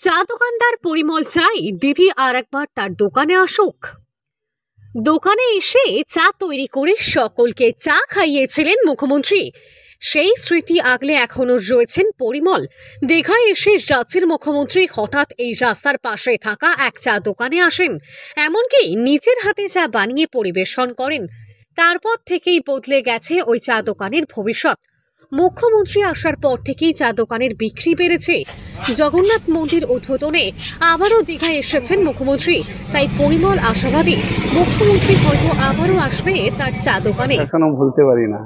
চা দোকানদার পরিমল চাই দিদি আর একবার তার দোকানে আসুক। দোকানে এসে চা তৈরি করে সকলকে চা খাইয়েছিলেন মুখ্যমন্ত্রী। সেই স্মৃতি আগলে এখনো রয়েছেন পরিমল। দীঘায় এসে রাজ্যের মুখ্যমন্ত্রী হঠাৎ এই রাস্তার পাশে থাকা এক চা দোকানে আসেন, এমনকি নিজের হাতে চা বানিয়ে পরিবেশন করেন। তারপর থেকেই বদলে গেছে ওই চা দোকানের ভবিষ্যৎ। মুখ্যমন্ত্রী আসার পর থেকেই চা দোকানের বিক্রি বেড়েছে। জগন্নাথ মন্দির উদ্বোধনে আবারও দীঘায় এসেছেন মুখ্যমন্ত্রী, তাই পরিমল আশাবাদী মুখ্যমন্ত্রী হয়তো আবারও আসবে তার চা দোকানে। এখনো ভুলতে পারি না।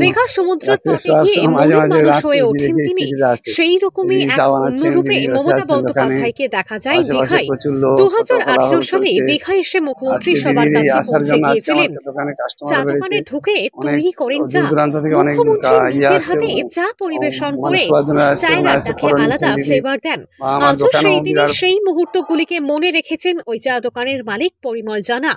দীঘার সমুদ্রের তটে গিয়ে মনের মানুষ হয়ে ওঠেন তিনি। সেই রকমই এক অন্য রূপে মমতা বন্দ্যোপাধ্যায়কে দেখা যায় দীঘায়। 2018 সালে দীঘায় এসে মুখ্যমন্ত্রী সবার কাছে পৌঁছে গিয়েছিলেন। চা দোকানে ঢুকে তৈরি করেন চা। মুখ্যমন্ত্রী নিজের হাতে চা পরিবেশন করে চায়ের আড্ডাকে আলাদা ফ্লেভার দেন। আজও সেই দিনের সেই মুহূর্তগুলিকে মনে রেখেছেন ওই চা দোকানের মালিক পরিমল জানা।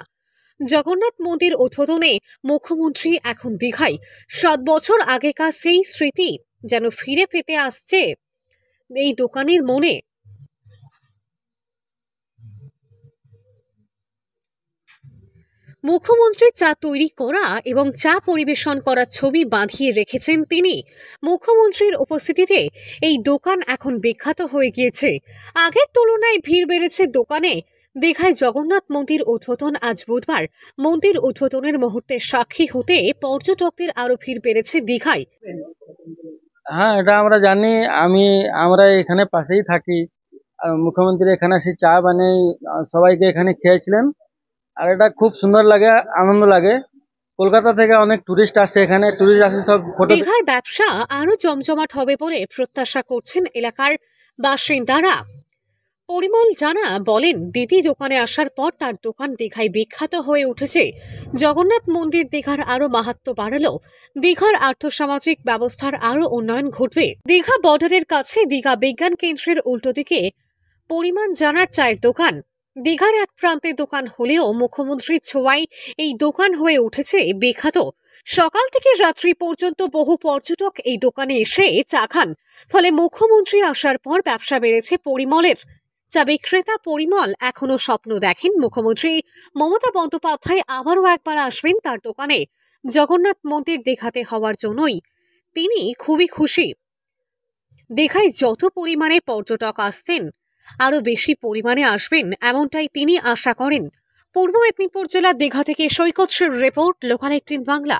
জগন্নাথ মন্দির উদ্বোধনে মুখ্যমন্ত্রী এখন দীঘায়। 7 বছর আগেকার সেই স্মৃতি যেন ফিরে পেতে আসছে এই দোকানের মনে। মুখ্যমন্ত্রী চা তৈরি করা এবং চা পরিবেশন করার ছবি বাঁধিয়ে রেখেছেন তিনি। মুখ্যমন্ত্রীর উপস্থিতিতে এই দোকান এখন বিখ্যাত হয়ে গিয়েছে। আগের তুলনায় ভিড় বেড়েছে দোকানে। দীঘায় জগন্নাথ মন্দির উদ্বোধন আজ বুধবার। মন্দির উদ্বোধনের মুহূর্তে সাক্ষী হতে পর্যটকদের আরো ভিড় বেড়েছে দীঘায়। হ্যাঁ, এটা আমরা জানি। আমরা এখানে পাশেই থাকি। আর মুখ্যমন্ত্রী এখানে এসে চা বানিয়ে সবাইকে এখানে খেয়েছিলেন। আর এটা খুব সুন্দর লাগে, আনন্দ লাগে। কলকাতা থেকে অনেক টুরিস্ট আসে, এখানে টুরিস্ট আসে সব ফটো। দীঘার ব্যবসা আরো জমজমাট হবে বলে প্রত্যাশা করছেন এলাকার বাসিন্দারা। পরিমল জানা বলেন, দিদি দোকানে আসার পর তার দোকান দীঘায় বিখ্যাত হয়ে উঠেছে। জগন্নাথ মন্দির দীঘার আরো মাহাত্ম্য বাড়ালো। দীঘার আর্থসামাজিক ব্যবস্থার আরো উন্নয়ন ঘটবে। দীঘা বর্ডারের কাছে দীঘা বিজ্ঞান কেন্দ্রের উল্টো দিকে পরিমল জানার চায়ের দোকান। দীঘার এক প্রান্তে দোকান হলেও মুখ্যমন্ত্রীর ছোঁয়ায় এই দোকান হয়ে উঠেছে বিখ্যাত। সকাল থেকে রাত্রি পর্যন্ত বহু পর্যটক এই দোকানে এসে চা খান। ফলে মুখ্যমন্ত্রী আসার পর ব্যবসা বেড়েছে পরিমলের। চা বিক্রেতা পরিমল এখনো স্বপ্ন দেখেন মুখ্যমন্ত্রী মমতা বন্দ্যোপাধ্যায় আবারও একবার আসবেন তার দোকানে। জগন্নাথ মন্দির দীঘাতে হওয়ার জন্যই তিনি খুবই খুশি। দীঘায় যত পরিমাণে পর্যটক আসতেন আরো বেশি পরিমাণে আসবেন, এমনটাই তিনি আশা করেন। পূর্ব মেদিনীপুর জেলার দীঘা থেকে সৈকত রিপোর্ট, লোকাল 18 বাংলা।